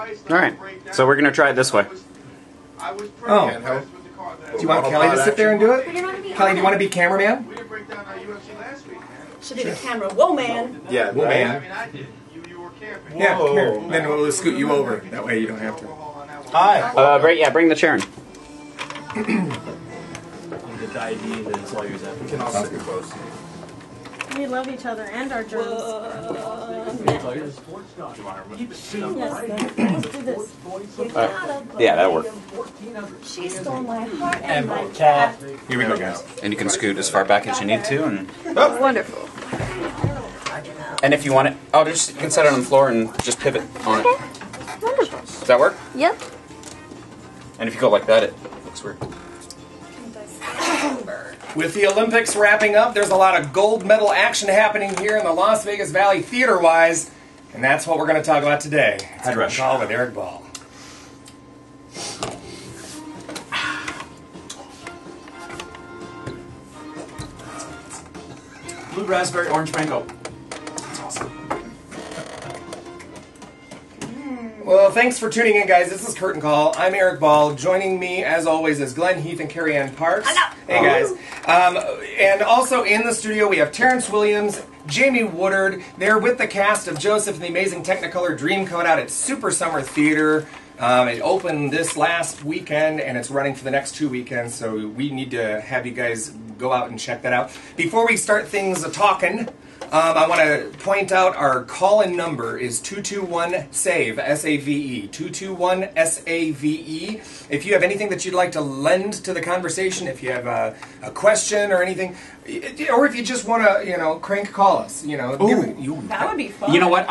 All right, so we're gonna try it this way. Oh. Do you want Kelly to sit there and do it? Kelly, do you want to be cameraman? Should be the camera. Whoa, man. Yeah, whoa, man. Yeah, come here. Then we'll scoot you over. That way you don't have to. Hi. Bring the chair in. We love each other and our germs. Yes, let's do this. Yeah, that'll work. She stole my heart and my cat. Here we go, guys. And you can scoot as far back as you need to, and Wonderful. and if you want it, you can set it on the floor and just pivot on it. Wonderful. Does that work? Yep. And if you go like that, it looks weird. With the Olympics wrapping up, there's a lot of gold medal action happening here in the Las Vegas Valley theater-wise, and that's what we're going to talk about today. It's Head rush. Call with Erik Ball. Blue raspberry, orange mango. That's awesome. Well, thanks for tuning in, guys. This is Curtain Call. I'm Erik Ball. Joining me, as always, is Glenn Heath and Carrie Ann Parks. Hello. Hey, guys. And also in the studio, we have Terrence Williams, Jamie Woodard. They're with the cast of Joseph and the Amazing Technicolor Dreamcoat out at Super Summer Theater. It opened this last weekend, and it's running for the next 2 weekends, so we need to have you guys go out and check that out. Before we start things talking, I want to point out our call-in number is 221-SAVE, S-A-V-E, 221-S-A-V-E. If you have anything that you'd like to lend to the conversation, if you have a question or anything, or if you just want to, crank call us, That would be fun. You know what?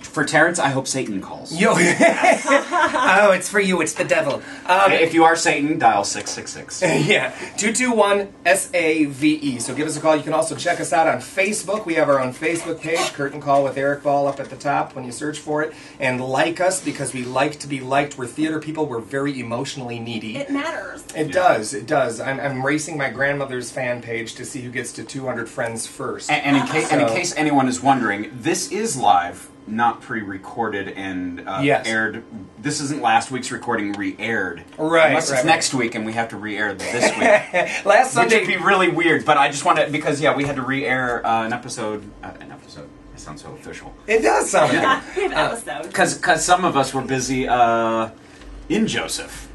For Terrence, I hope Satan calls. Yo, oh, it's for you. It's the devil. If you are Satan, dial 666. Yeah, 221-SAVE. So give us a call. You can also check us out on Facebook. We have our own Facebook page, Curtain Call with Erik Ball, up at the top when you search for it. And like us, because we like to be liked. We're theater people. We're very emotionally needy. It matters. It does. It does. I'm racing my grandmother's fan page to see who gets to 200 friends first. And in case anyone is wondering, this is live, not pre-recorded and aired. This isn't last week's recording re-aired. Right. Unless it's next week and we have to re-air this week. Last Sunday Which would be really weird, but I just want to, because we had to re-air an episode. That sounds so official. It does sound We have an episode. Because some of us were busy in Joseph.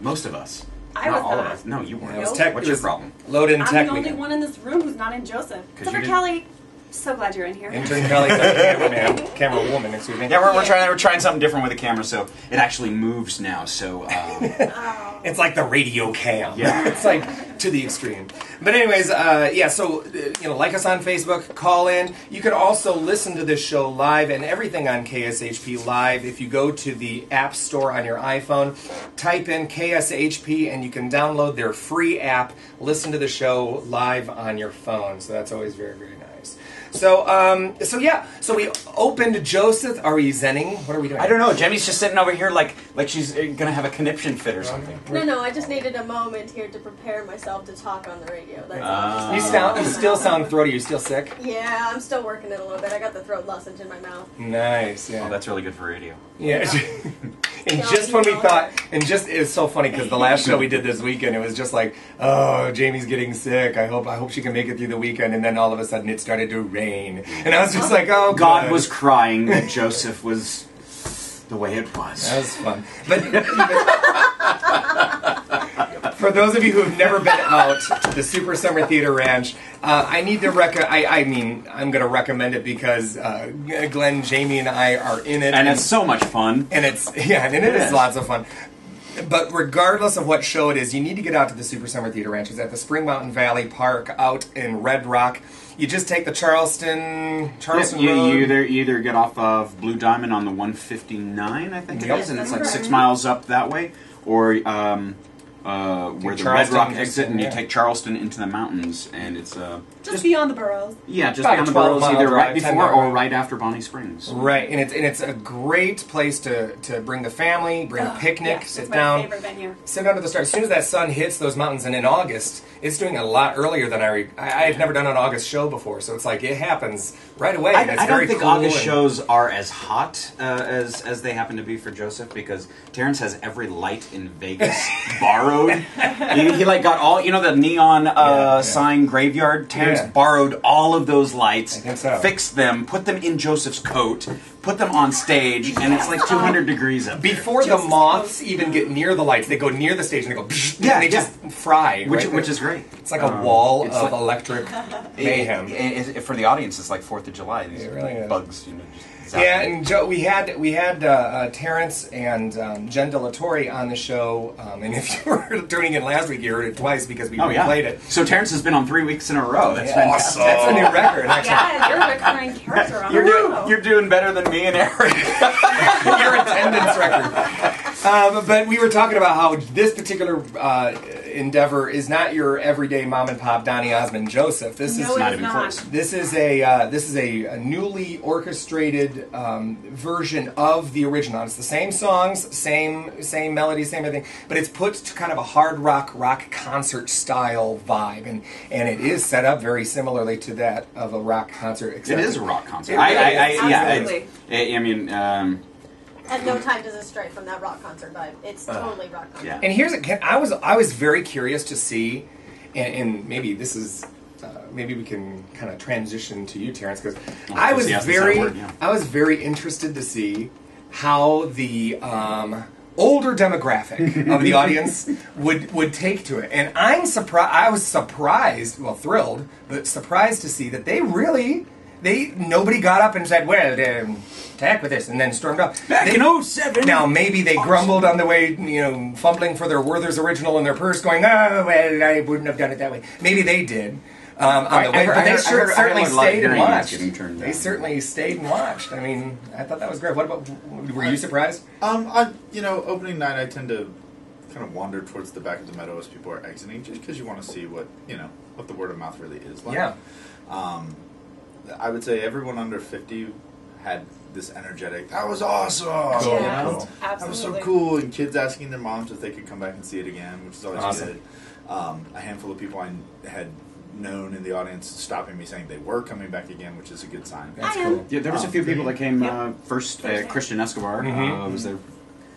Most of us. I Not was all not. of us. No, you weren't. It was tech. What's your problem? Load-in I'm tech the only weekend. one in this room who's not in Joseph. you Dr. didn't- Kelly, so glad you're in here. Intern Kelly's our camera woman, excuse me. Yeah, we're trying something different with the camera, so it actually moves now. So It's like the radio cam. Yeah. It's like to the extreme. But anyways, so, like us on Facebook, call in. You can also listen to this show live and everything on KSHP Live. If you go to the App Store on your iPhone, type in KSHP and you can download their free app, listen to the show live on your phone. So that's always very, very nice. So we opened Joseph. Are we zenning? What are we doing? I don't know. Jemmy's just sitting over here like she's gonna have a conniption fit or something. No, I just needed a moment here to prepare myself to talk on the radio. That's all. You still sound throaty. You're still sick? Yeah, I'm still working it a little bit. I got the throat lozenge in my mouth. Nice, yeah. Oh, that's really good for radio. Yeah. And just when we thought, it's so funny because the last show we did this weekend, it was just like, oh, Jamie's getting sick. I hope she can make it through the weekend. And then all of a sudden it started to rain. And I was just like, oh, God good. was crying that Joseph was the way it was. That was fun. But for those of you who have never been out to the Super Summer Theater Ranch, I need to I'm going to recommend it because Glenn, Jamie, and I are in it. And it's so much fun. And it is lots of fun. But regardless of what show it is, you need to get out to the Super Summer Theater Ranch. It's at the Spring Mountain Valley Park out in Red Rock. You just take the Charleston Road. You either get off of Blue Diamond on the 159, I think it is, and it's like 6 miles up that way, or where the Red Rock exit, and you take Charleston into the mountains, and it's just beyond the boroughs. Yeah, just beyond the boroughs, either right before or right after Bonnie Springs. Right, and it's a great place to bring the family, bring a picnic, sit down, my favorite venue. Sit under the stars. As soon as that sun hits those mountains, and in August, it's doing a lot earlier than I had never done an August show before, so it's like it happens right away. I don't think August shows are as hot as they happen to be for Joseph, because Terrence has every light in Vegas borrowed. He like got all, the neon sign graveyard. Terrence borrowed all of those lights, fixed them, put them in Joseph's coat, put them on stage, and it's like 200 degrees up there. Before the moths even get near the lights, they go near the stage and they go, and they just fry. Which is great. It's like a wall of electric mayhem. For the audience, it's like 4th of July. These bugs, Yeah, and Joe, we had Terrence and Jen De La Torre on the show, and if you were tuning in last week, you heard it twice because we replayed it. So Terrence has been on 3 weeks in a row. That's fantastic. That's a new record. Yeah, you're a recurring character on You're doing better than me and Erik. Your attendance record. But we were talking about how this particular endeavor is not your everyday mom and pop Donny Osmond Joseph. This is not even close. This is a newly orchestrated version of the original. It's the same songs, same melody, same everything, but it's put to kind of a hard rock concert style vibe, and it is set up very similarly to that of a rock concert. It is a rock concert. Absolutely. I mean. At no time does it stray from that rock concert vibe. It's totally rock concert. Yeah. And I was very curious to see, and maybe this is. Maybe we can kind of transition to you, Terrence, because I was very interested to see how the older demographic of the audience would take to it, and I'm surprised. I was surprised, well, thrilled, but surprised to see that nobody got up and said, "Well, attack with this," and then stormed off. Back in 07. Now, maybe they grumbled on the way, fumbling for their Werther's original in their purse, going, "Oh, well, I wouldn't have done it that way." Maybe they did. On the way, but they certainly stayed and watched. They certainly stayed and watched. I mean, I thought that was great. What about? Were you surprised? Opening night, I tend to kind of wander towards the back of the meadow as people are exiting, just because you want to see what the word of mouth really is like. Yeah. I would say everyone under 50 had this energetic, "That was awesome!" Cool. Absolutely. That was so cool, and kids asking their moms if they could come back and see it again, which is always awesome. good. A handful of people I had known in the audience stopping me saying they were coming back again, which is a good sign. That's cool. Yeah, there was a few people that came first. Christian Escobar was there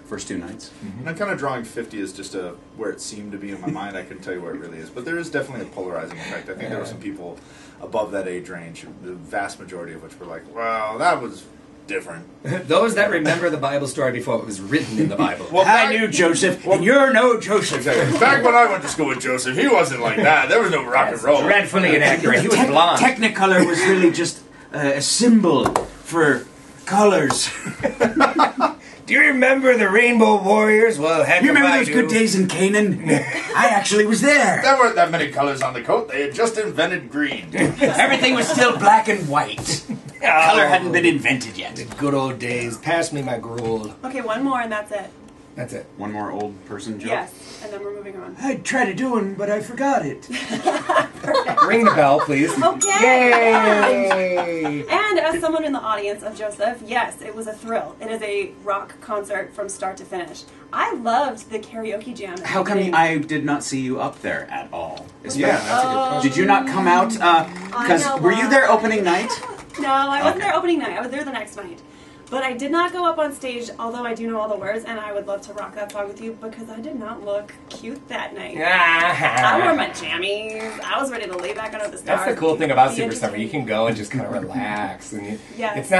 first 2 nights. And I'm kind of drawing 50 as just where it seemed to be in my mind. I couldn't tell you where it really is, but there is definitely a polarizing effect. I think there were some people above that age range, the vast majority of which were like, "Wow, that was different." Those that remember the Bible story before it was written in the Bible. Well, I knew Joseph, and you're no Joseph. Back when I went to school with Joseph, he wasn't like that. There was no rock and roll. Dreadfully inaccurate. He was blonde. Technicolor was really just a symbol for colors. Do you remember the Rainbow Warriors? Well, you remember those good days in Canaan? I actually was there. There weren't that many colors on the coat. They had just invented green. Everything was still black and white. Color hadn't been invented yet. The good old days. Pass me my gruel. Okay, one more and that's it. That's it. One more old person joke? Yes, and then we're moving on. I tried to do one, but I forgot it. Ring the bell, please. Okay. Yay! And as someone in the audience of Joseph, yes, it was a thrill. It is a rock concert from start to finish. I loved the karaoke jam. How come I did not see you up there at all? That's a good question. Did you not come out? Because were you there opening night? No, I wasn't there opening night. I was there the next night. But I did not go up on stage, although I do know all the words, and I would love to rock that song with you because I did not look cute that night. I wore my jammies. I was ready to lay back under the stars. That's the cool thing about Super Summer. You can go and just kind of relax, and it's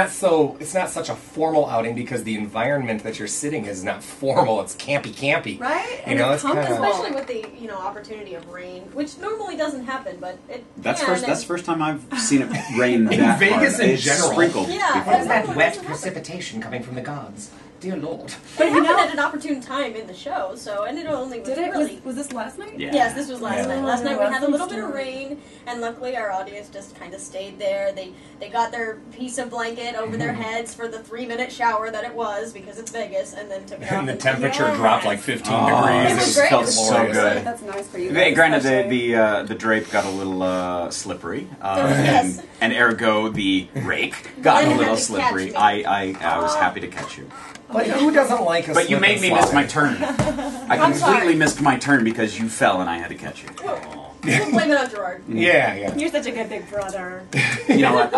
not such a formal outing because the environment that you're sitting in is not formal. It's campy. Right? It's kind of, especially with the opportunity of rain, which normally doesn't happen, but that's the first time I've seen it rain that Vegas hard. in general. Sprinkled. Yeah, what is that wet precipitation coming from the gods? Dear Lord. But it happened at an opportune time in the show, and it only was Did it? really... Was this last night? Yeah. Yes, this was last night. Last night we had a little bit of story. rain, and luckily our audience just kind of stayed there. They got their piece of blanket over their heads for the 3-minute shower that it was, because it's Vegas, and then took it off. And the and- temperature dropped like 15 Oh, degrees. it was great. felt so glorious. good. That's nice for you. Granted, especially. the drape got a little slippery, Yes. and ergo the rake got Then a you little had to catch slippery. me. I was happy to catch you, But who doesn't like a but you slip made and me slide? miss my turn. I completely sorry. missed my turn because you fell and I had to catch you. We'll blame it on Gerard. Yeah. You're such a good big brother. You know what?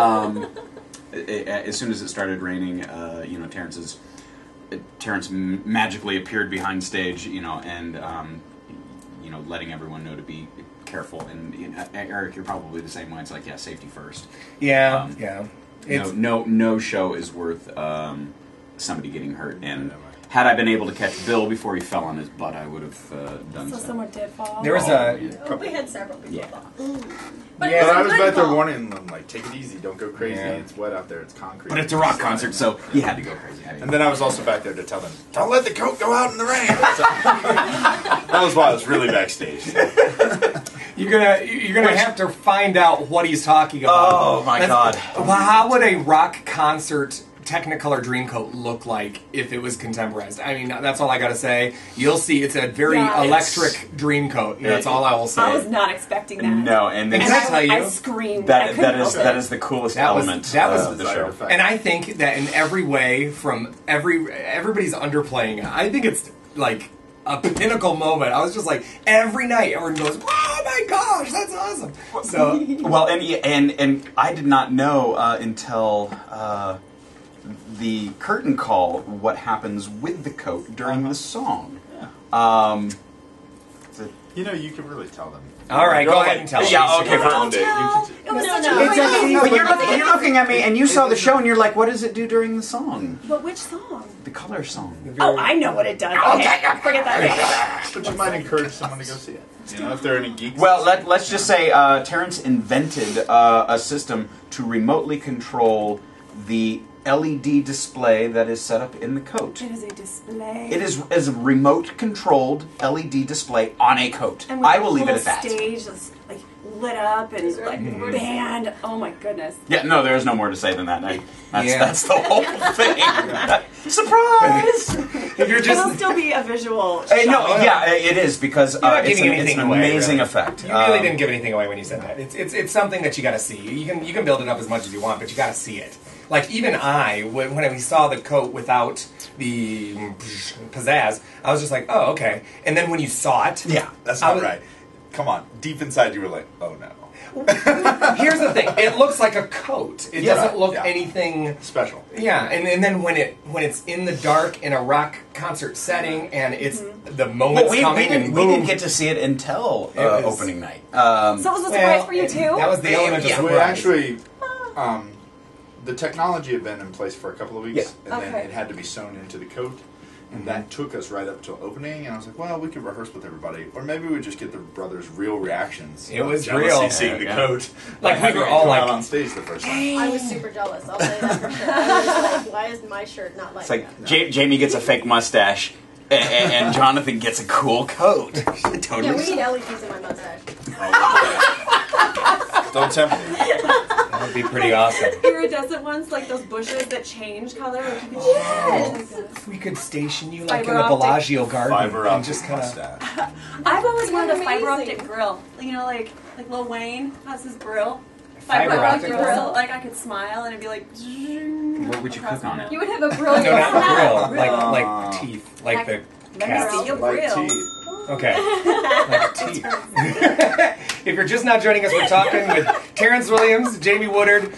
As soon as it started raining, Terrence magically appeared behind stage, and letting everyone know to be careful. And Erik, you're probably the same way. It's like, yeah, safety first. Yeah, Um, yeah. No show is worth somebody getting hurt. And had I been able to catch Bill before he fell on his butt, I would have done So so. someone did fall. There was Oh, we had several people Yeah. fall. Yeah. But But it was I a was good back there fall. warning them, like, take it easy, don't go crazy. Yeah. It's wet out there, it's concrete. But it's a rock concert, so you had to go crazy. And then I was also back there to tell them, don't let the coat go out in the rain. So, that was why I was really backstage. You're gonna have to find out what he's talking about. Oh, my God. Well, how would a rock concert Technicolor Dreamcoat look like if it was contemporized? I mean, that's all I gotta say. You'll see, it's a very Yeah, electric Dreamcoat. That's all I will say. I was not expecting that. No, and And then can I tell you? I screamed. I couldn't help that it. is the coolest That was- element that was of the show. And I think that in every way, from everybody's underplaying it, I think it's like a pinnacle moment. I was just like, every night everyone goes, "Oh my gosh, that's awesome!" So Well, and I did not know until the curtain call what happens with the coat during the song. You can really tell them. all right, You're go all ahead like, and tell us. Yeah, okay, Don't Found it. You tell. can- It was No, such no. a It's great okay. song. But you're looking at me, and you saw the show, and you're like, "What does it do during the song? But which song? The color song." Oh, I know what it does. Okay, forget that. But you might encourage someone to go see it. If there are any geeks. Well, let's just say Terrence invented a system to remotely control the LED display that is set up in the coat. It is a display. It is a remote-controlled LED display on a coat. And with I the will leave it whole at that. Stage is like lit up and like band. Oh my goodness. Yeah, no, there is no more to say than that. Yeah. That's the whole thing. Surprise! If you're It'll just still be a visual. No, yeah, it is because not it's giving an anything amazing away, really. effect. You really didn't give anything away when you said that. It's something that you got to see. You can build it up as much as you want, but you got to see it. Like even when we saw the coat without the pizzazz, I was just like, oh, okay. And then when you saw it, yeah, that's I not was- right. Come on, deep inside you were like, oh no. Here's the thing: it looks like a coat. It Yeah, doesn't look yeah. anything. Special. Yeah, and then when it's in the dark in a rock concert setting and it's the moment's we coming and didn't boom. get to see it until It was- opening night. So it was a surprise for you too? That was the element of Yeah. surprise. We actually, the technology had been in place for a couple of weeks, Yeah. and then Okay. it had to be sewn into the coat. And that took us right up till opening, and I was like, well, we could rehearse with everybody. Or maybe we just get the brothers' real reactions. It was Jealousy real. seeing the Yeah. coat. Like, we having were it all come like- out on stage the first time. I was super jealous. I'll say that for sure. I was like, why is my shirt not like It's like that? Jamie gets a fake mustache, and Jonathan gets a cool coat. Totally. Yeah, we need LEDs in my mustache. Don't tempt me. That would be pretty awesome. Iridescent ones, like those bushes that change color. Like you can If we could station you like Fiber in the optic. Bellagio garden Fiber and optic just kind of. mustache. I've always wanted a Amazing. fiber optic grill. You know, like Lil Wayne has his grill. Fiber optic grill. Like I could smile and it'd be like. What would you cook on it? You would have a brilliant No, not smile. grill. Like teeth. Like the Let me cats. see your Like grill. teeth. Okay. Like teeth. If you're just now joining us, we're talking with Terrence Williams, Jamie Woodard,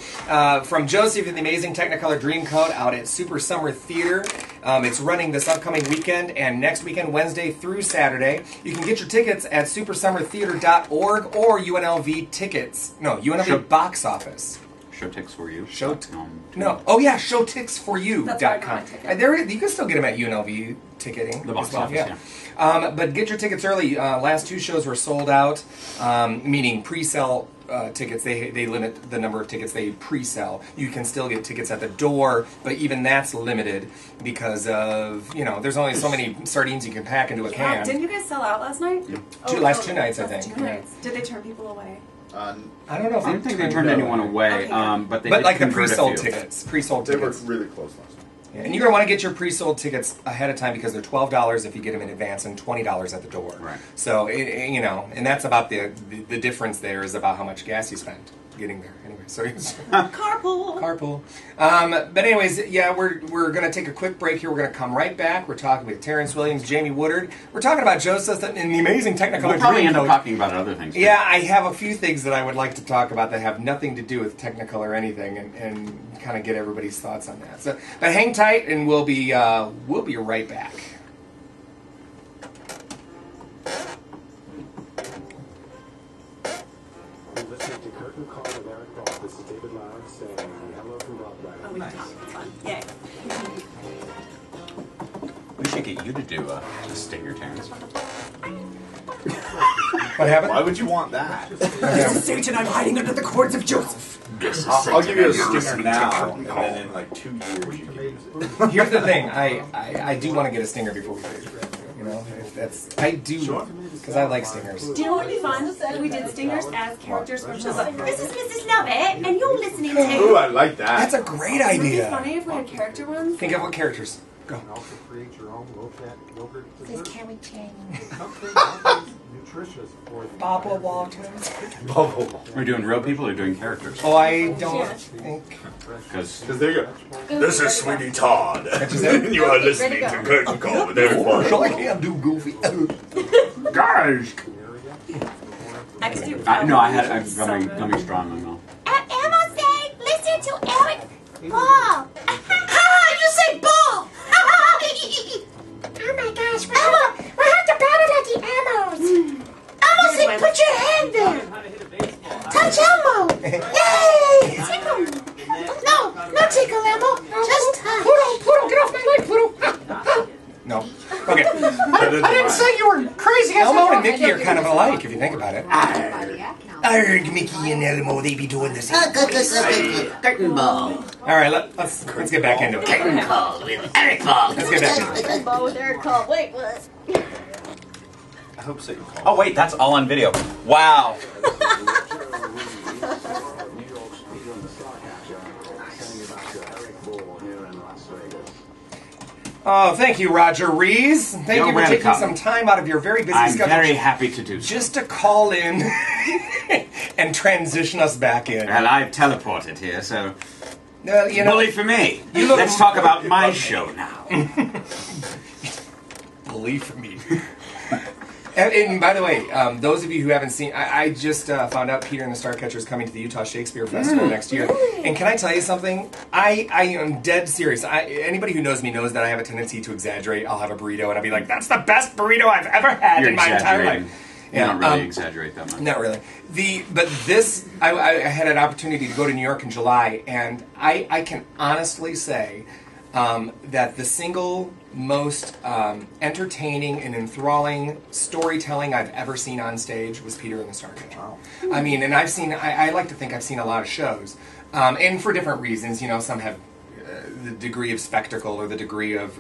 from Joseph and the Amazing Technicolor Dreamcoat out at Super Summer Theater. It's running this upcoming weekend and next weekend, Wednesday through Saturday. You can get your tickets at supersummertheater.org or UNLV tickets. No, UNLV Sure. box office. Show ticks for you. No. Oh yeah, showticksforyou.com. That's where I got my ticket. There, you can still get them at UNLV ticketing. The box as well. office, But get your tickets early. Last 2 shows were sold out, meaning pre-sale tickets. They limit the number of tickets they pre-sell. You can still get tickets at the door, but even that's limited because of, there's only so many sardines you can pack into a can. Didn't you guys sell out last night? Yeah. Last 2 nights, I think. 2 nights. Did they turn people away? I don't know if I don't think they turned anyone away, Okay. but they But did like the convert a pre-sold few. tickets. Pre-sold They were tickets. really close last night. Yeah, and you're going to want to get your pre-sold tickets ahead of time because they're $12 if you get them in advance and $20 at the door. Right. So, and that's about the difference there is about how much gas you spent getting there. Anyway, so Carpool. But anyways, yeah, we're going to take a quick break here. We're going to come right back. We're talking with Terrence Williams, Jamie Woodard. We're talking about Joseph and the amazing Technicolor We'll probably end up Dreamcoat. talking about other things. Too. Yeah, I have a few things that I would like to talk about that have nothing to do with Technicolor or anything, and kind of get everybody's thoughts on that. So, but hang tight, and we'll be right back. You're listening to Curtain Call with Erik Ball. This is David Loud saying hello from Broadway. Oh, we can talk. It's fun. Yay. We should get you to do a stinger, Terrence. What happened? Why would you want that? Satan, I'm hiding under the cords of Joseph. I'll give you a stinger now, and then in like 2 years you can use it. Here's the thing, I do want to get a stinger before we leave. If that's I do because I like stingers. Do you know what would be fun? If we did stingers as characters from shows like, this is Mrs. Lovett, and you're listening to... Ooh, I like that. That's a great Wouldn't it be idea. funny if we had character ones? Think of what characters. Go. You can also create your own low-fat yogurt This dessert. Carrie Jane. Something that is nutritious for the Baba Walter. We're doing real people or doing characters? Oh, I don't think. Because There you go. This is Sweetie Todd. it? You are Ready to listening go. to Curtain Call with Erik Ball. Commercial, I can't do Goofy. Guys! I could do... no, I'm So coming good. strong on all. Emma said, listen to Erik Ball. You say ball. Oh my gosh, Emma, we have to battle at the Emmos. Emma said, put your hand there. Touch Elmo. Yay! Tickle. No tickle, Elmo. Just touch. Pluto, get off my leg, Pluto. No. Okay. I didn't say you were crazy. Elmo and Mickey are kind of alike if you think about it. Arg, Mickey and Elmo, they be doing the same. Curtain ball. All right, let's get back into it. Curtain call with Erik Ball. Let's get back into it. Ball with Erik Ball. Wait, what? I hope so you call. Oh, wait, that's all on video. Wow. Oh, thank you, Roger Rees. Thank You're you for taking welcome. some time out of your very busy I'm schedule very happy to do so. just to call in and transition us back in. Well, I've teleported here, so Bully for me. You look- Let's talk about my show now. Believe me. And by the way, those of you who haven't seen, I just found out Peter and the Starcatcher is coming to the Utah Shakespeare Festival next year. And can I tell you something? I am dead serious. Anybody who knows me knows that I have a tendency to exaggerate. I'll have a burrito and I'll be like, that's the best burrito I've ever had in my entire life. You don't really exaggerate that much. Not really. But this, I had an opportunity to go to New York in July, and I can honestly say that the single most entertaining and enthralling storytelling I've ever seen on stage was Peter and the Starcatcher. Wow. I mean, and I like to think I've seen a lot of shows, and for different reasons. Some have the degree of spectacle or the degree of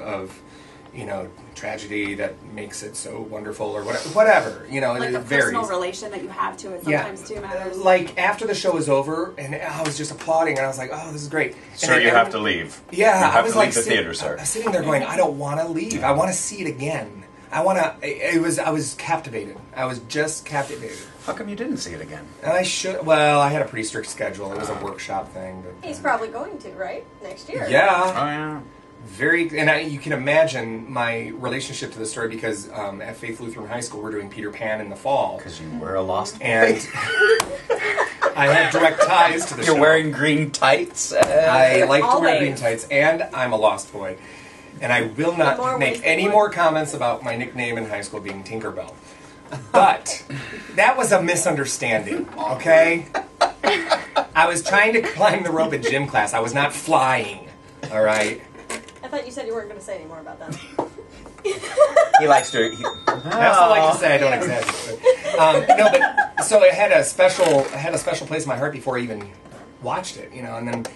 tragedy that makes it so wonderful, or whatever. Like it the varies. personal relation that you have to it sometimes too matters. Like after the show was over, and I was just applauding, and I was like, "Oh, this is great." And Sir, then you have to leave. Yeah, You I have was to like leave the theater, sir. I was sitting there going, "I don't want to leave. I want to see it again. I want to." I was captivated. I was just captivated. How come you didn't see it again? And I should. Well, I had a pretty strict schedule. It was a workshop thing. But, He's probably going to, right? Next year. yeah. yeah. You can imagine my relationship to the story because at Faith Lutheran High School we're doing Peter Pan in the fall, Because you were a lost boy. and I have direct ties to the show. You're wearing green tights. I like to wear Always. green tights, and I'm a lost boy. And I will more not make ways any than more comments about my nickname in high school being Tinkerbell. But that was a misunderstanding, okay? I was trying to climb the rope in gym class. I was not flying, all right? I thought you said you weren't going to say any more about that. He likes to. I also like to say I don't exaggerate. No, but so it had a special place in my heart before I even watched it, you know, and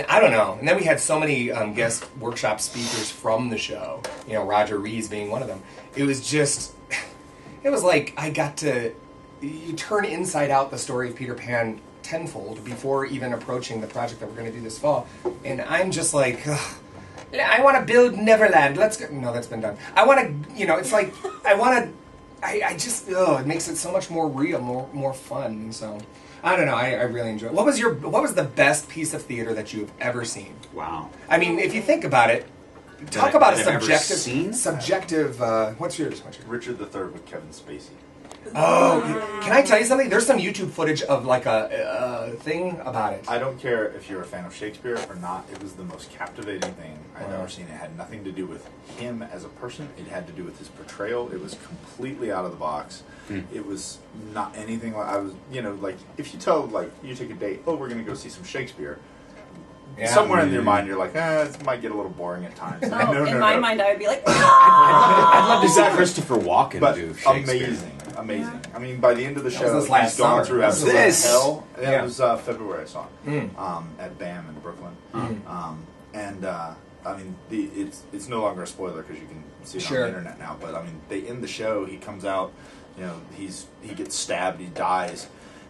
I don't know. And then we had so many guest workshop speakers from the show, you know, Roger Rees being one of them. It was like I got to you turn inside out the story of Peter Pan tenfold before even approaching the project that we're going to do this fall. And I'm just like, ugh, I want to build Neverland. Let's go. No, that's been done. I want to, you know, it's like, I just, it makes it so much more real, more fun. So, I don't know, I really enjoy it. What was the best piece of theater that you've ever seen? Wow. I mean, if you think about it, talk about a subjective, what's yours? Richard III with Kevin Spacey. Oh, can I tell you something? There's some YouTube footage of like a thing about it. I don't care if you're a fan of Shakespeare or not. It was the most captivating thing I've ever seen. It had nothing to do with him as a person. It had to do with his portrayal. It was completely out of the box. It was not anything like I was. You know, like if you tell like you take a date, oh, we're going to go see some Shakespeare. Yeah. Somewhere in your mind, you're like, it might get a little boring at times. In my mind, I would be like, I'd love to see Christopher Walken do Shakespeare. Amazing. Yeah. I mean, by the end of the show, he's gone through episodes of hell. Yeah, it was February I saw it at BAM in Brooklyn. I mean, it's no longer a spoiler because you can see it on the internet now. But I mean, they end the show. He comes out. You know, he gets stabbed. He dies.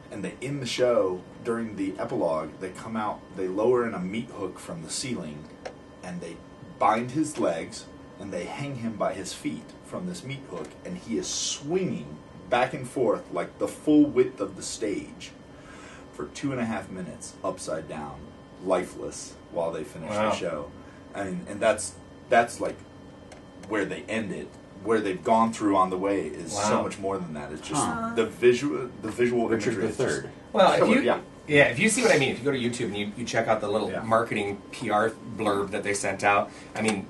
And they end the show during the epilogue. They come out. They lower in a meat hook from the ceiling, and they bind his legs and they hang him by his feet from this meat hook, and he is swinging back and forth like the full width of the stage for 2.5 minutes upside down, lifeless, while they finish the show. And that's like where they end it. Where they've gone through on the way is so much more than that. It's just the visual Richard imagery. Well, if you see what I mean, if you go to YouTube and you check out the little marketing PR blurb that they sent out, I mean,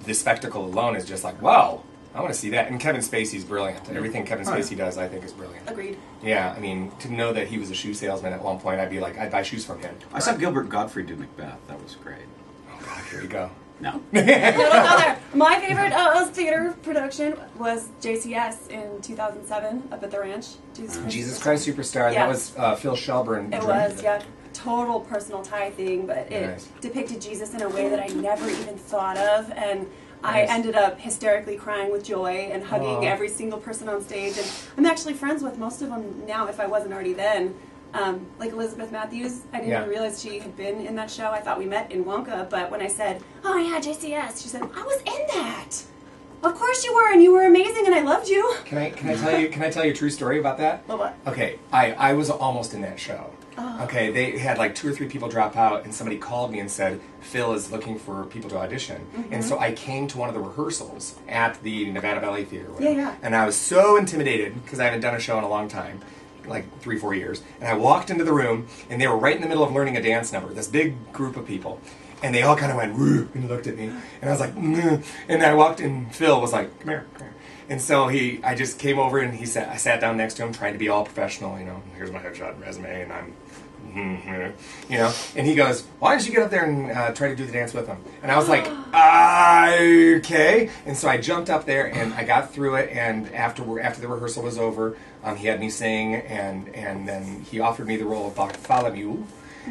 the spectacle alone is just like, wow, I want to see that. And Kevin Spacey's brilliant. Everything Kevin Spacey does, I think, is brilliant. Agreed. Yeah, I mean, to know that he was a shoe salesman at one point, I'd be like, I'd buy shoes from him. I saw Gilbert Gottfried do Macbeth. That was great. Oh, God, here we go. No. No, don't go there. My favorite theater production was JCS in 2007 up at the ranch. Jesus Christ Superstar. Yeah. That was Phil Shelburne. It was, yeah. Total personal tie thing, but it depicted Jesus in a way that I never even thought of, and I ended up hysterically crying with joy and hugging every single person on stage, and I'm actually friends with most of them now, if I wasn't already then. Like Elizabeth Matthews, I didn't even realize she had been in that show. I thought we met in Wonka, but when I said, oh yeah, JCS, she said, I was in that. Of course you were, and you were amazing, and I loved you. Can I tell you a true story about that? What? Okay, I was almost in that show. Oh. Okay, they had like 2 or 3 people drop out, and somebody called me and said, Phil is looking for people to audition. And so I came to one of the rehearsals at the Nevada Ballet Theater. Yeah. And I was so intimidated, because I haven't done a show in a long time. Like 3-4 years, and I walked into the room, and they were right in the middle of learning a dance number. This big group of people, and they all kind of went woo and looked at me, and I was like, and I walked, and Phil was like, come here, and so I just came over, and I sat down next to him, trying to be all professional, you know. Here's my headshot and resume, and I'm, you know, and he goes, why don't you get up there and try to do the dance with him? And I was like, okay. And so I jumped up there, and I got through it, and after the rehearsal was over, he had me sing, and then he offered me the role of Bartholomew,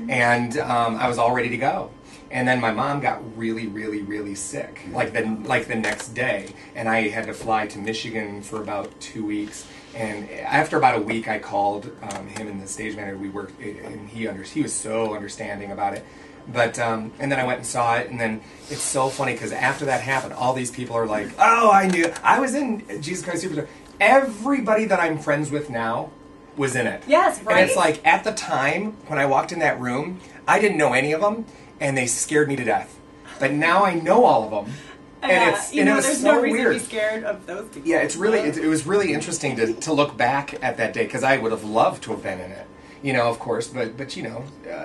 and I was all ready to go. And then my mom got really, really, really sick, like the next day, and I had to fly to Michigan for about 2 weeks. And after about a week, I called him and the stage manager. We worked, and he was so understanding about it. But and then I went and saw it, and then it's so funny because after that happened, all these people are like, "Oh, I knew I was in Jesus Christ Superstar." Everybody that I'm friends with now was in it. Yes, right. And it's like at the time when I walked in that room, I didn't know any of them, and they scared me to death. But now I know all of them. And it was there's so no reason weird. to be scared of those people. Yeah, it's really it was really interesting to look back at that day because I would have loved to have been in it, you know, of course. But you know,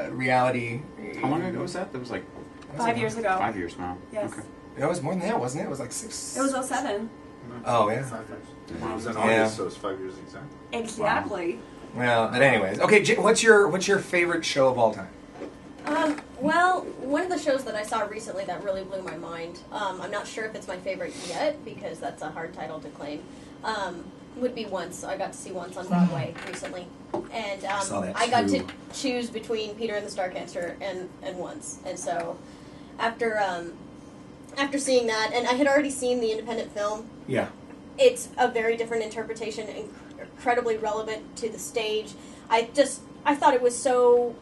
reality. How long ago was that? That was like 5 years ago. 5 years now. Yes. Okay. It was more than that, wasn't it? It was like 6. It was 07. Oh yeah. 5 years. When I was in August, so it's 5 years exactly. Exactly. Well, but anyways, okay. What's your favorite show of all time? Well, one of the shows that I saw recently that really blew my mind, I'm not sure if it's my favorite yet, because that's a hard title to claim, would be Once. I got to see Once on Broadway recently. And I got to choose between Peter and the Starcatcher and Once. And so after seeing that, and I had already seen the independent film, it's a very different interpretation, incredibly relevant to the stage. I thought it was so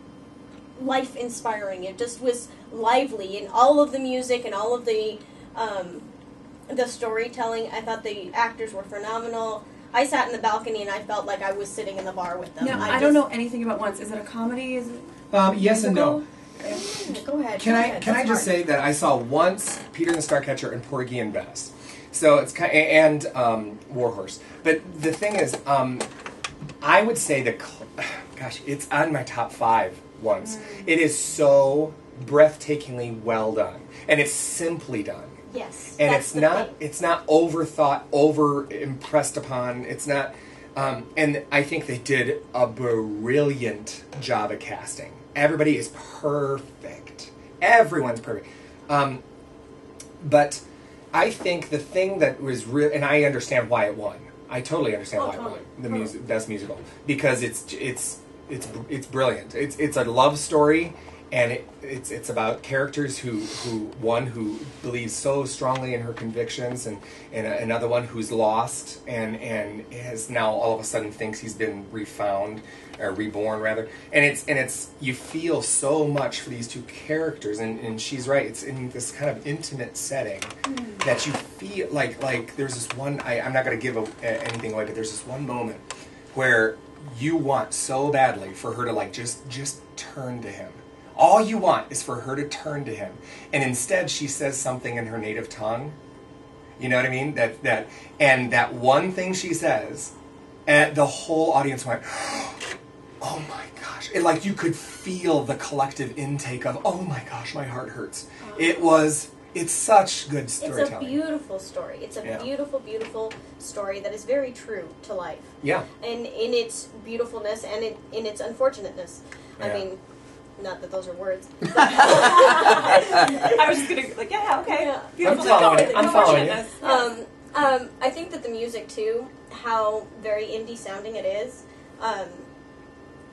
life-inspiring. It just was lively, and all of the music and all of the storytelling. I thought the actors were phenomenal. I sat in the balcony and I felt like I was sitting in the bar with them. No, I don't know anything about Once. Is it a comedy? Is it yes and no. Go ahead. Can I just say that I saw Once, Peter and the Starcatcher, and Porgy and Bess. So it's and Warhorse. But the thing is, I would say that, gosh, it's on my top 5 Once. It is so breathtakingly well done, and it's simply done. Yes, and it's not overthought, over impressed upon. It's not, and I think they did a brilliant job at casting. Everybody is perfect. Everyone's perfect. But I think the thing that was real, and I understand why it won. I totally understand why it won the best musical, because it's brilliant. It's a love story. And it's about characters who believes so strongly in her convictions, and another one who's lost and has now all of a sudden thinks he's been refound or reborn rather. And it's you feel so much for these two characters, and she's right. It's in this kind of intimate setting that you feel like there's this one. I'm not going to give anything away, but there's this one moment where you want so badly for her to just turn to him. All you want is for her to turn to him, and instead she says something in her native tongue. You know what I mean? That one thing she says, and the whole audience went, "Oh my gosh!" Like you could feel the collective intake of, "Oh my gosh, my heart hurts." It's such good storytelling. It's a beautiful story. It's a beautiful, beautiful story that is very true to life. Yeah. And in its beautifulness and in its unfortunateness. I mean. Not that those are words. I was just gonna okay. Yeah. Beautiful. I'm following it. I think that the music too, how very indie sounding it is,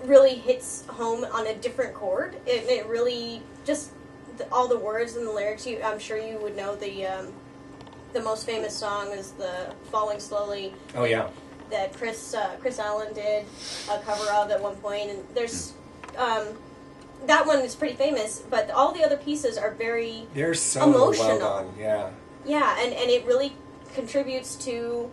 really hits home on a different chord. It really just all the words and the lyrics. I'm sure you would know the most famous song is the "Falling Slowly." Oh yeah. That Chris Allen did a cover of at one point, and there's. That one is pretty famous, but all the other pieces are they're so emotional. Well done, yeah. Yeah, and it really contributes to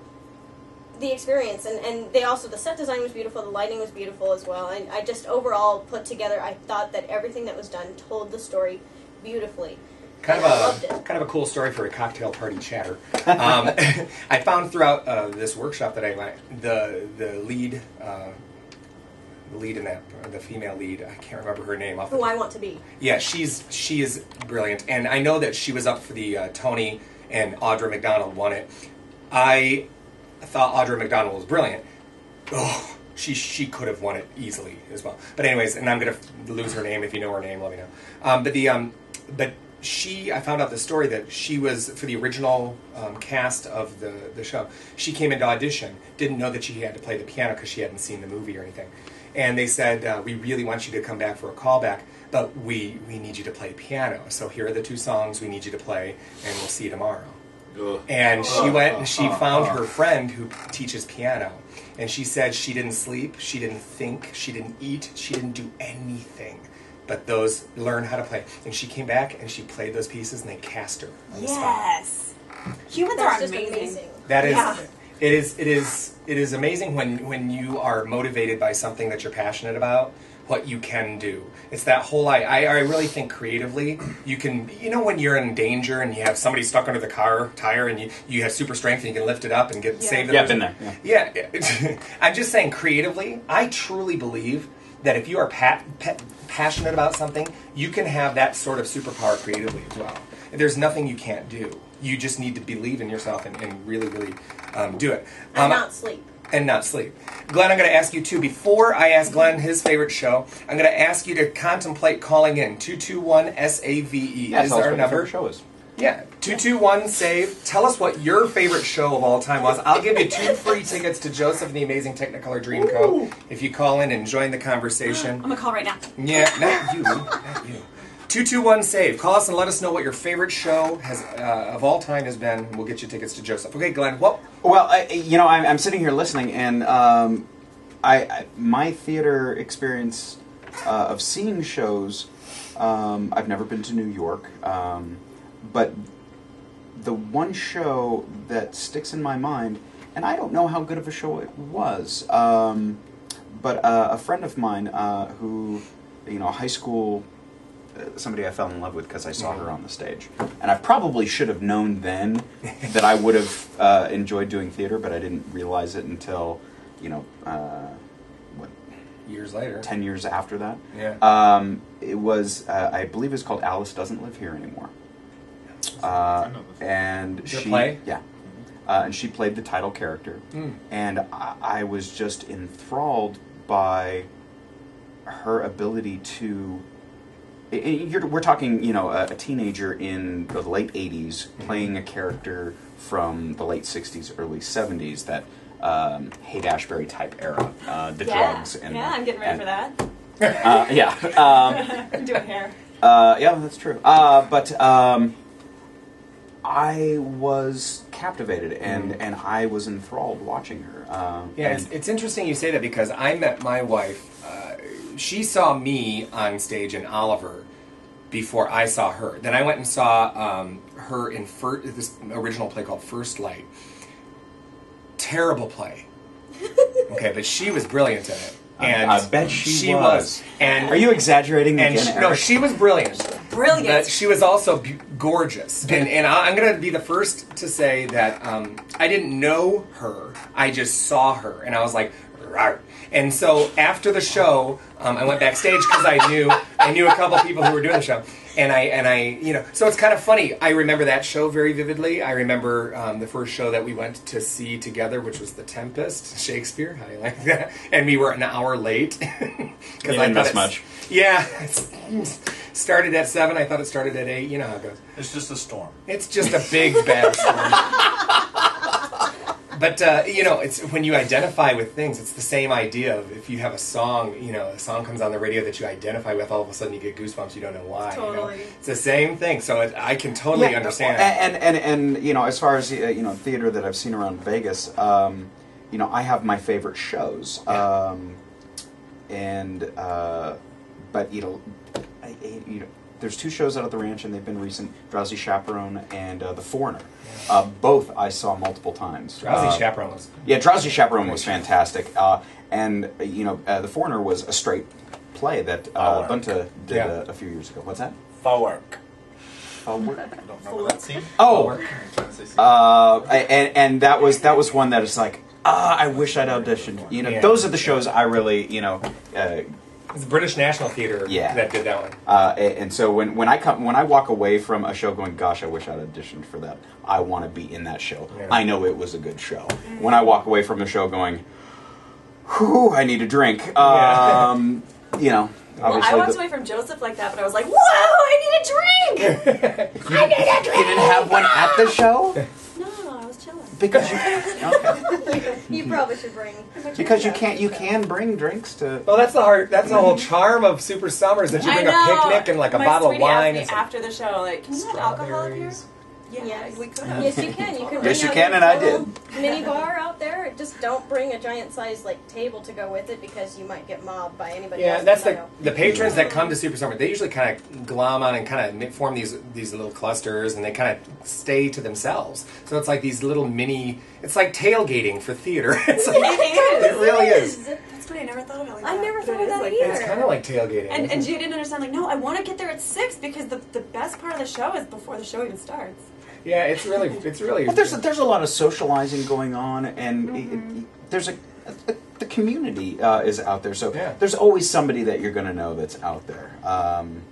the experience. And they also, the set design was beautiful, the lighting was beautiful as well. And I just overall put together, I thought that everything that was done told the story beautifully. Kind of a cool story for a cocktail party chatter. I found throughout this workshop that I went, the lead in that, the female lead, I can't remember her name. Who I Want to Be. Yeah, she is brilliant, and I know that she was up for the Tony, and Audra McDonald won it. I thought Audra McDonald was brilliant. Oh, she could have won it easily as well. But anyways, and I'm gonna lose her name. If you know her name, let me know. But I found out the story that she was, for the original cast of the show, she came into audition, didn't know that she had to play the piano because she hadn't seen the movie or anything. And they said, we really want you to come back for a callback, but we need you to play piano. So here are the 2 songs we need you to play, and we'll see you tomorrow. And she went and she found her friend who teaches piano. And she said she didn't sleep, she didn't think, she didn't eat, she didn't do anything but learn how to play. And she came back and she played those pieces, and they cast her on the spot. Yes. Humans are amazing. That is... It is amazing when you are motivated by something that you're passionate about, what you can do. It's that whole, I really think creatively, you can, when you're in danger and you have somebody stuck under the car tire and you have super strength and you can lift it up and save them. Yeah, been there. Yeah. I'm just saying creatively, I truly believe that if you are passionate about something, you can have that sort of superpower creatively as well. There's nothing you can't do. You just need to believe in yourself and really, really do it. And not sleep. and not sleep. Glenn, I'm going to ask you too. Before I ask Glenn his favorite show, I'm going to ask you to contemplate calling in 221-SAVE. Yeah, is tell us our what your number. favorite show is. Yeah, 221-SAVE. Tell us what your favorite show of all time was. I'll give you 2 free tickets to Joseph and the Amazing Technicolor Dreamcoat if you call in and join the conversation. I'm gonna call right now. Yeah, not you. Not you. 221-SAVE. Call us and let us know what your favorite show has of all time has been, and we'll get you tickets to Joseph. Okay, Glenn, what? Well, I'm sitting here listening, and my theater experience of seeing shows, I've never been to New York, but the one show that sticks in my mind, and I don't know how good of a show it was, but a friend of mine who, high school, somebody I fell in love with because I saw her on the stage. And I probably should have known then that I would have enjoyed doing theater, but I didn't realize it until, Years later. 10 years after that. Yeah. It was, I believe it's called Alice Doesn't Live Here Anymore. And Your she... play? Yeah. And she played the title character. And I was just enthralled by her ability to... We're talking, a teenager in the late 80s playing a character from the late 60s, early 70s, that Haight-Ashbury type era, the drugs. And, I'm getting ready for that. Yeah. I'm doing hair. Yeah, that's true. But I was captivated, and I was enthralled watching her. It's interesting you say that because I met my wife. She saw me on stage in Oliver before I saw her. Then I went and saw her in this original play called First Light. Terrible play. Okay, but she was brilliant in it. And I bet she was. And are you exaggerating and again, no, Erik? she was brilliant. Brilliant. But she was also gorgeous. And I'm going to be the first to say that I didn't know her. I just saw her. And I was like, rawr. And so after the show, I went backstage because I knew a couple people who were doing the show. And I so it's kind of funny. I remember that show very vividly. I remember the first show that we went to see together, which was The Tempest, Shakespeare. How do you like that? And we were an hour late. You didn't miss much. Yeah. It started at 7. I thought it started at 8. You know how it goes. It's just a storm. It's just a big, bad storm. But, it's when you identify with things, it's the same idea of if you have a song, a song comes on the radio that you identify with, all of a sudden you get goosebumps, you don't know why. Totally. It's the same thing, so I can totally understand. And as far as, theater that I've seen around Vegas, I have my favorite shows. Yeah. But, there's 2 shows out at the ranch, and they've been recent, Drowsy Chaperone and The Foreigner. Both I saw multiple times. Drowsy Chaperone was... Yeah, Drowsy Chaperone was fantastic. And, The Foreigner was a straight play that Bunta did a few years ago. What's that? Firework. Firework? I don't remember that scene. Oh! And that was one that is like, I wish I'd auditioned. Those are the shows I really, It's British National Theatre that did that one. And so when I walk away from a show going, gosh, I wish I'd auditioned for that. I want to be in that show. Yeah. I know it was a good show. When I walk away from a show going, whew, I need a drink. Obviously. Well, I walked away from Joseph like that, but I was like, whoa, I need a drink! I need a drink! You didn't have one at the show? No, I was chilling. Because you You probably should bring. because you can bring drinks to. Well, that's the whole charm of Super Summers, that you bring a picnic and like a bottle of wine. My sweetie asked me after the show, like, can you have alcohol in here? Strawberries. Yeah, Yes. we could have. Yes, you can. You can. Yes, bring you out can, your and I little did. Mini bar out there. Just don't bring a giant size table to go with it because you might get mobbed by anybody else. Yeah, that's in the patrons that come to Super Summer. They usually kind of glom on and kind of form these little clusters, and they kind of stay to themselves. So it's like these little mini. It's like tailgating for theater. It's like, it really is. That's funny. I never thought of it like I that. never but thought it of is that like either. It's kind of like tailgating. And Gia didn't understand. Like, no, I want to get there at 6 because the best part of the show is before the show even starts. Yeah, it's really. Well, there's a lot of socializing going on, and there's the community is out there. So there's always somebody that you're going to know that's out there,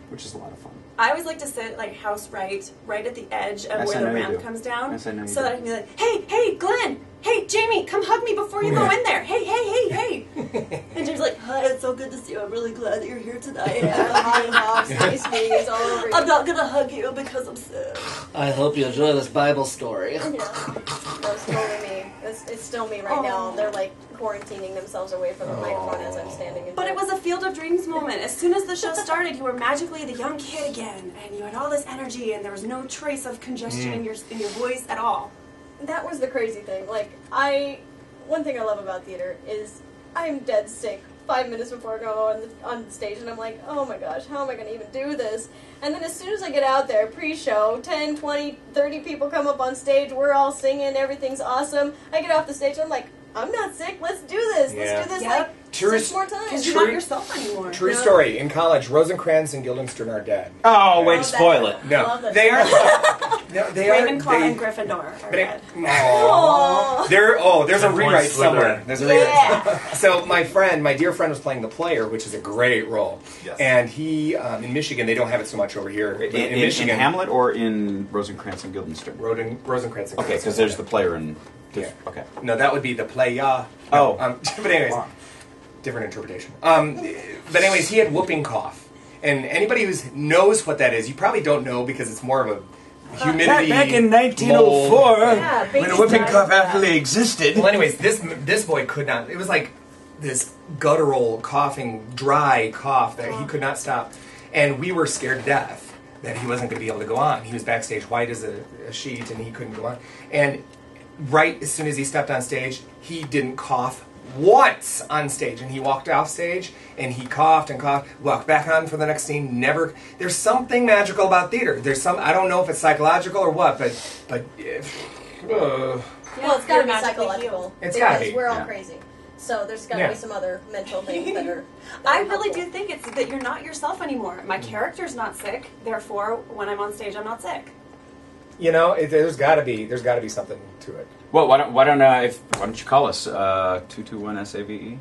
which is a lot of fun. I always like to sit like house right at the edge of Yes, where I the know you ramp do. comes down, Yes, I know you so do. that I can be like, hey, Glenn, hey, hey, Jamie, come hug me before you go in there. Hey. And Jamie's like, hi, it's so good to see you. I'm really glad that you're here tonight. I'm not going to hug you because I'm sick. I hope you enjoy this Bible story. Yeah. That's totally me. It's still me right now. They're like quarantining themselves away from the microphone as I'm standing in But it was a Field of Dreams moment. As soon as the show started, you were magically the young kid again, and you had all this energy, and there was no trace of congestion in your voice at all. That was the crazy thing. Like, one thing I love about theater is I'm dead sick 5 minutes before I go on stage, and I'm like, oh my gosh, how am I going to even do this? And then as soon as I get out there, pre-show, 10, 20, 30 people come up on stage, we're all singing, everything's awesome. I get off the stage, I'm like, I'm not sick, let's do this. Let's do this like 6 more times. Because you're not yourself anymore. True story. In college, Rosencrantz and Guildenstern are dead. Oh, way to spoil it. No, they are. They are. Ravenclaw and Gryffindor are dead. There's a rewrite somewhere. There's a rewrite. So my dear friend was playing the player, which is a great role. Yes. And he, in Michigan, they don't have it so much over here. In Michigan, in Hamlet or in Rosencrantz and Guildenstern? Rosencrantz and Guildenstern. Okay, because there's the player and... Yeah. Okay. No, that would be the playa. No, but anyways, different interpretation. But anyways, he had whooping cough. And anybody who knows what that is, you probably don't know because it's more of a humidity. Back in 1904, when a whooping cough actually existed. Well, anyways, this boy could not. It was like this guttural coughing, dry cough that he could not stop. And we were scared to death that he wasn't going to be able to go on. He was backstage white as a sheet and he couldn't go on. And right as soon as he stepped on stage, he didn't cough once on stage, and he walked off stage and he coughed and coughed, walked back on for the next scene. Never. There's something magical about theater. I don't know if it's psychological or what, but well, it's got to be psychological. It's got to be. We're all crazy. So there's got to be some other mental things that are. I really do think it's that you're not yourself anymore. My character's not sick, therefore, when I'm on stage, I'm not sick. You know, there's got to be something to it. Well, why don't you call us 221 SAVE?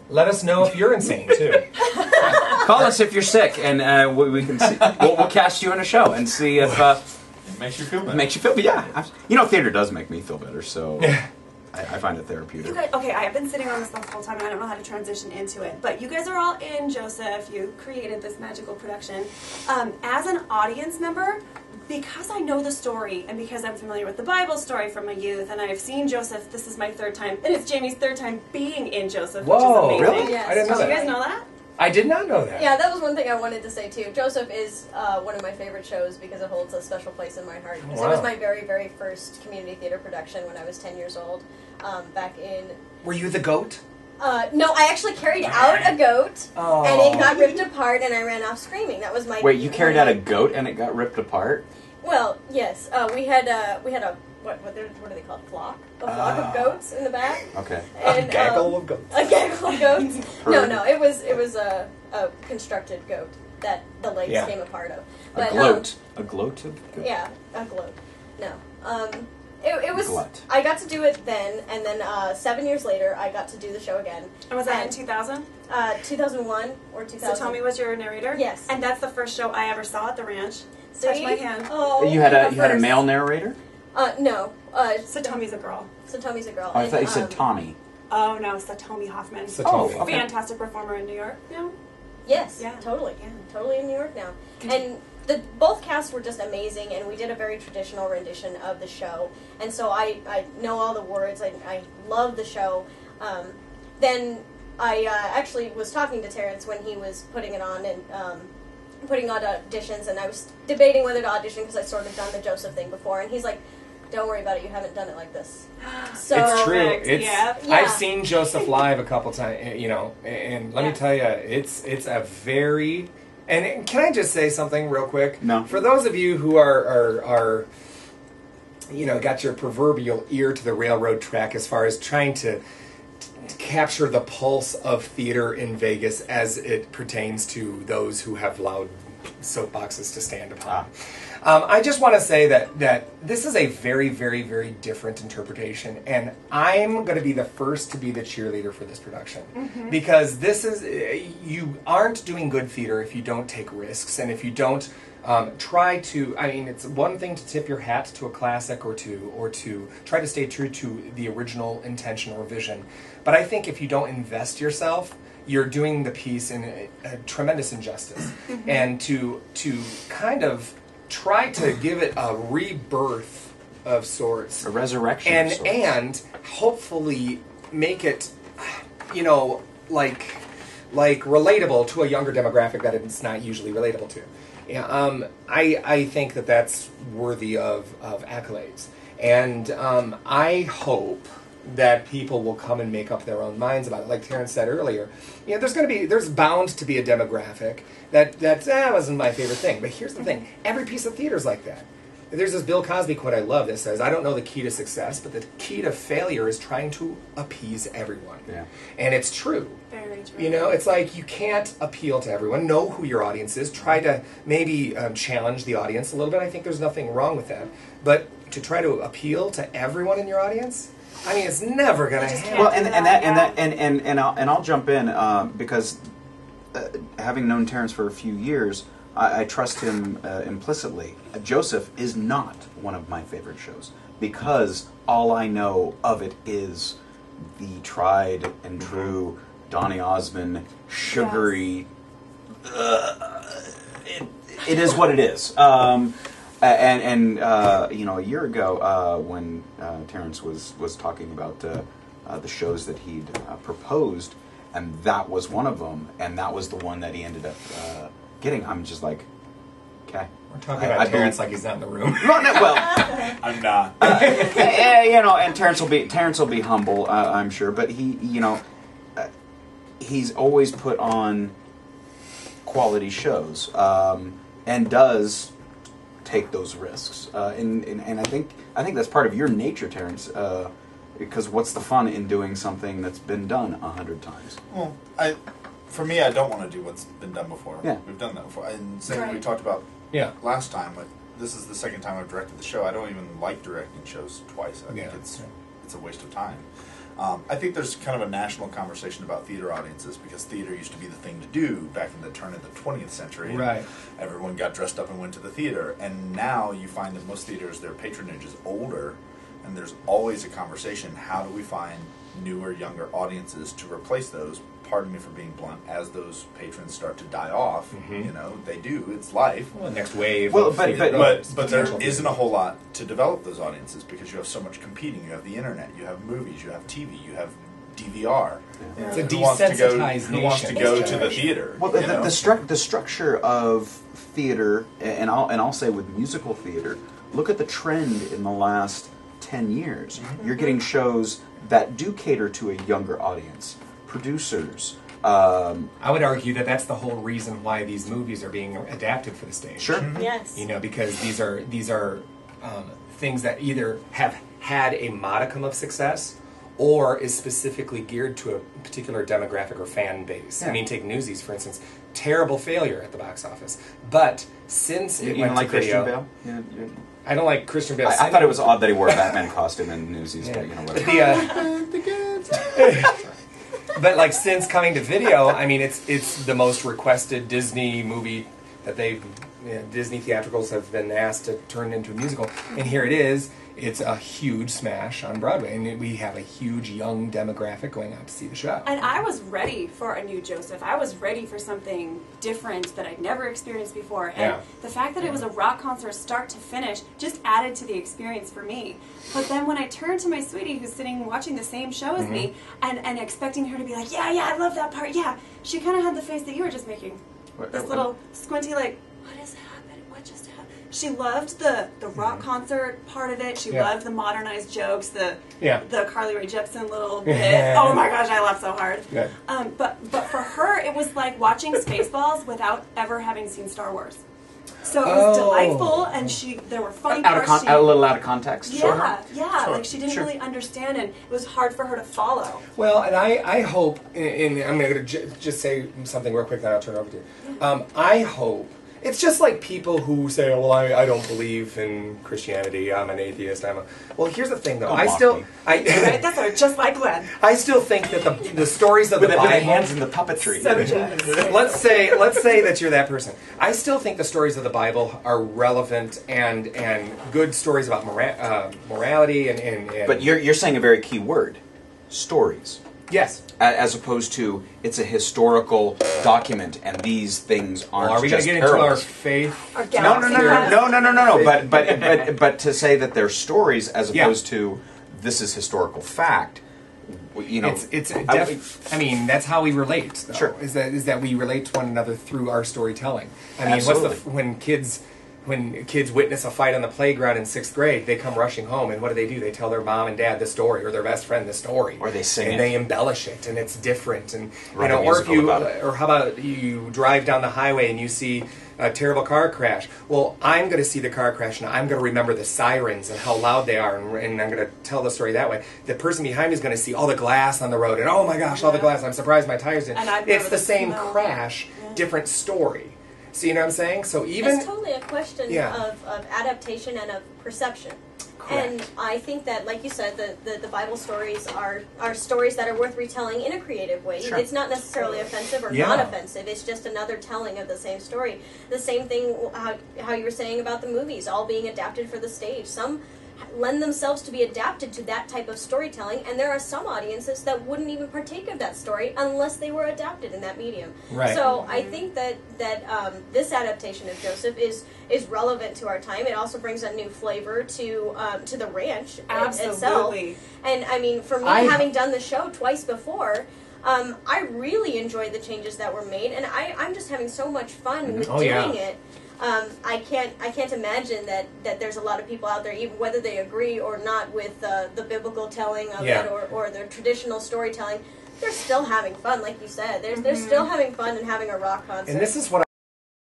Let us know if you're insane too. Call us if you're sick, and we can see. We'll cast you in a show and see if it makes you feel better. Makes you feel, yeah. Theater does make me feel better, so I find it therapeutic. You guys, okay, I have been sitting on this the whole time, and I don't know how to transition into it. But you guys are all in Joseph. You created this magical production. As an audience member, because I know the story, and because I'm familiar with the Bible story from my youth, and I've seen Joseph, this is my third time, and it's Jamie's third time being in Joseph, which is amazing. Really? Yes. I didn't know that. Did you guys know that? I did not know that. Yeah, that was one thing I wanted to say too. Joseph is one of my favorite shows because it holds a special place in my heart. Because it was my very, very first community theater production when I was 10 years old, back in... Were you the goat? No, I actually carried out a goat, and it got ripped apart, and I ran off screaming. That was my... Wait, you carried out a goat and it got ripped apart? Well, yes. We had a what are they called? Flock? A flock of goats in the back. Okay. And, a gaggle of goats. A gaggle of goats. No, it was a constructed goat that the legs came apart of. But, a gloat. A gloat of goat? Yeah, a gloat. No. It was. Glut. I got to do it then, and then 7 years later, I got to do the show again. And was that in 2000? 2001 or 2000. So Tommy was your narrator? Yes. And that's the first show I ever saw at the ranch. See? Touch my hand. Oh, You had a male narrator? No. So Tommy's a girl. Satomi's a girl. Oh, I thought you said Tommy. Oh no, Satomi Hoffman. Satomi. Okay. Fantastic performer in New York. Yeah. Yes, Yeah. totally. Yeah, totally in New York now. And both casts were just amazing, and we did a very traditional rendition of the show. And so I know all the words. I love the show. Then I actually was talking to Terrence when he was putting it on and putting on auditions, and I was debating whether to audition because I'd sort of done the Joseph thing before, and he's like, don't worry about it, you haven't done it like this. So it's true. Yeah. I've seen Joseph live a couple times, and let me tell you, it's a very... And can I just say something real quick? No. For those of you who are got your proverbial ear to the railroad track as far as trying to capture the pulse of theater in Vegas as it pertains to those who have loud soapboxes to stand upon. I just want to say that this is a very, very, very different interpretation, and I'm going to be the first to be the cheerleader for this production, because this is, you aren't doing good theater if you don't take risks, and if you don't try to. I mean, it's one thing to tip your hat to a classic or to try to stay true to the original intention or vision. But I think if you don't invest yourself, you're doing the piece in a tremendous injustice. And to kind of try to give it a rebirth of sorts, A resurrection of sorts. and hopefully make it, like relatable to a younger demographic that it's not usually relatable to. Yeah, I think that that's worthy of accolades, and I hope that people will come and make up their own minds about it. Like Terrence said earlier, there's bound to be a demographic that wasn't my favorite thing. But here's the thing: every piece of theater is like that. There's this Bill Cosby quote I love that says, "I don't know the key to success, but the key to failure is trying to appease everyone." Yeah. And it's true. Very true. It's like you can't appeal to everyone. Know who your audience is. Try to maybe challenge the audience a little bit. I think there's nothing wrong with that. But to try to appeal to everyone in your audience, I mean, it's never going to happen. Well, and I'll jump in because having known Terrence for a few years, I trust him implicitly. Joseph is not one of my favorite shows because all I know of it is the tried and true Donny Osmond, sugary. It is what it is. A year ago when Terrence was talking about the shows that he'd proposed, and that was one of them, and that was the one that he ended up getting. I'm just like, okay. We're talking about Terrence like he's not in the room. Well, I'm not. And Terrence will be humble, I'm sure, but he's always put on quality shows and does take those risks. And I think that's part of your nature, Terrence. Because what's the fun in doing something that's been done 100 times? Well, for me, I don't want to do what's been done before. Yeah. We've done that before. And same Right. we talked about Yeah. last time, but this is the second time I've directed the show. I don't even like directing shows twice. I think it's a waste of time. I think there's kind of a national conversation about theater audiences because theater used to be the thing to do back in the turn of the 20th century. Right. Everyone got dressed up and went to the theater. And now you find that most theaters, their patronage is older, and there's always a conversation, how do we find newer, younger audiences to replace those, pardon me for being blunt, as those patrons start to die off, they do, it's life. Well, next wave. Well, of but There potential. isn't a whole lot to develop those audiences because you have so much competing. You have the internet, you have movies, you have TV, you have DVR. It's a Who wants to go- desensitized Who wants to nation. go It's to the generation. theater? Well, the structure of theater, and I'll say with musical theater, look at the trend in the last 10 years. You're getting shows that do cater to a younger audience. Producers. I would argue that that's the whole reason why these movies are being adapted for the stage. Sure. Yes. Because these are things that either have had a modicum of success or is specifically geared to a particular demographic or fan base. Yeah. I mean, take Newsies, for instance. Terrible failure at the box office. But since it You went don't like to video... Christian Bale? Yeah. I don't like Christian Bale. I thought it was odd that he wore a Batman costume in Newsies, but whatever. But like since coming to video, I mean, it's the most requested Disney movie that Disney theatricals have been asked to turn into a musical, and here it is. It's a huge smash on Broadway, and we have a huge young demographic going out to see the show. And I was ready for a new Joseph. I was ready for something different that I'd never experienced before. And Yeah. the fact that it was a rock concert start to finish just added to the experience for me. But then when I turned to my sweetie who's sitting watching the same show as me and expecting her to be like, yeah, I love that part, yeah, she kind of had the face that you were just making. This little squinty like, what is happening? What just happened? She loved the rock concert part of it. She loved the modernized jokes, the Carly Rae Jepsen little bit. Oh my gosh, I laughed so hard. Yeah. But for her, it was like watching Spaceballs without ever having seen Star Wars. So it was delightful, and there were funny parts. A little out of context. Yeah, Sure. like she didn't really understand, and it was hard for her to follow. Well, and I hope, and I'm going to just say something real quick, then I'll turn it over to you. I hope, It's just like people who say, "Well, I don't believe in Christianity. I'm an atheist." Well, here's the thing, though. Right, that's just like Glenn. I still think that the stories of the Bible, with the hands in the puppetry. let's say that you're that person. I still think the stories of the Bible are relevant and good stories about morality and. But you're saying a very key word: stories. Yes. As opposed to it's a historical document, and these things aren't. Well, are we going to get into our faith? No. But to say that they're stories as opposed to this is historical fact. You know, I mean, that's how we relate. Though, sure. Is that we relate to one another through our storytelling? I mean, Absolutely. When kids witness a fight on the playground in 6th grade, they come rushing home, and what do? They tell their mom and dad the story, or their best friend the story, or they sing and it. they embellish it, and it's different. And or how about you drive down the highway and you see a terrible car crash? Well, I'm going to see the car crash, and I'm going to remember the sirens and how loud they are, and I'm going to tell the story that way. The person behind me is going to see all the glass on the road, and oh my gosh, all the glass! I'm surprised my tires didn't. It's the same crash, different story. See what I'm saying? So it's totally a question of adaptation and of perception. Correct. And I think that, like you said, the Bible stories are stories that are worth retelling in a creative way. Sure. It's not necessarily offensive or non-offensive. It's just another telling of the same story. The same thing how you were saying about the movies, all being adapted for the stage. Some lend themselves to be adapted to that type of storytelling, and there are some audiences that wouldn't even partake of that story unless they were adapted in that medium. Right. So I think that this adaptation of Joseph is relevant to our time. It also brings a new flavor to the ranch itself. And I mean, for me, having done the show twice before, I really enjoyed the changes that were made, and I'm just having so much fun with doing it. I can't imagine that there's a lot of people out there, even whether they agree or not with the biblical telling of it or the traditional storytelling, they're still having fun, like you said. They're still having fun and having a rock concert. And this is what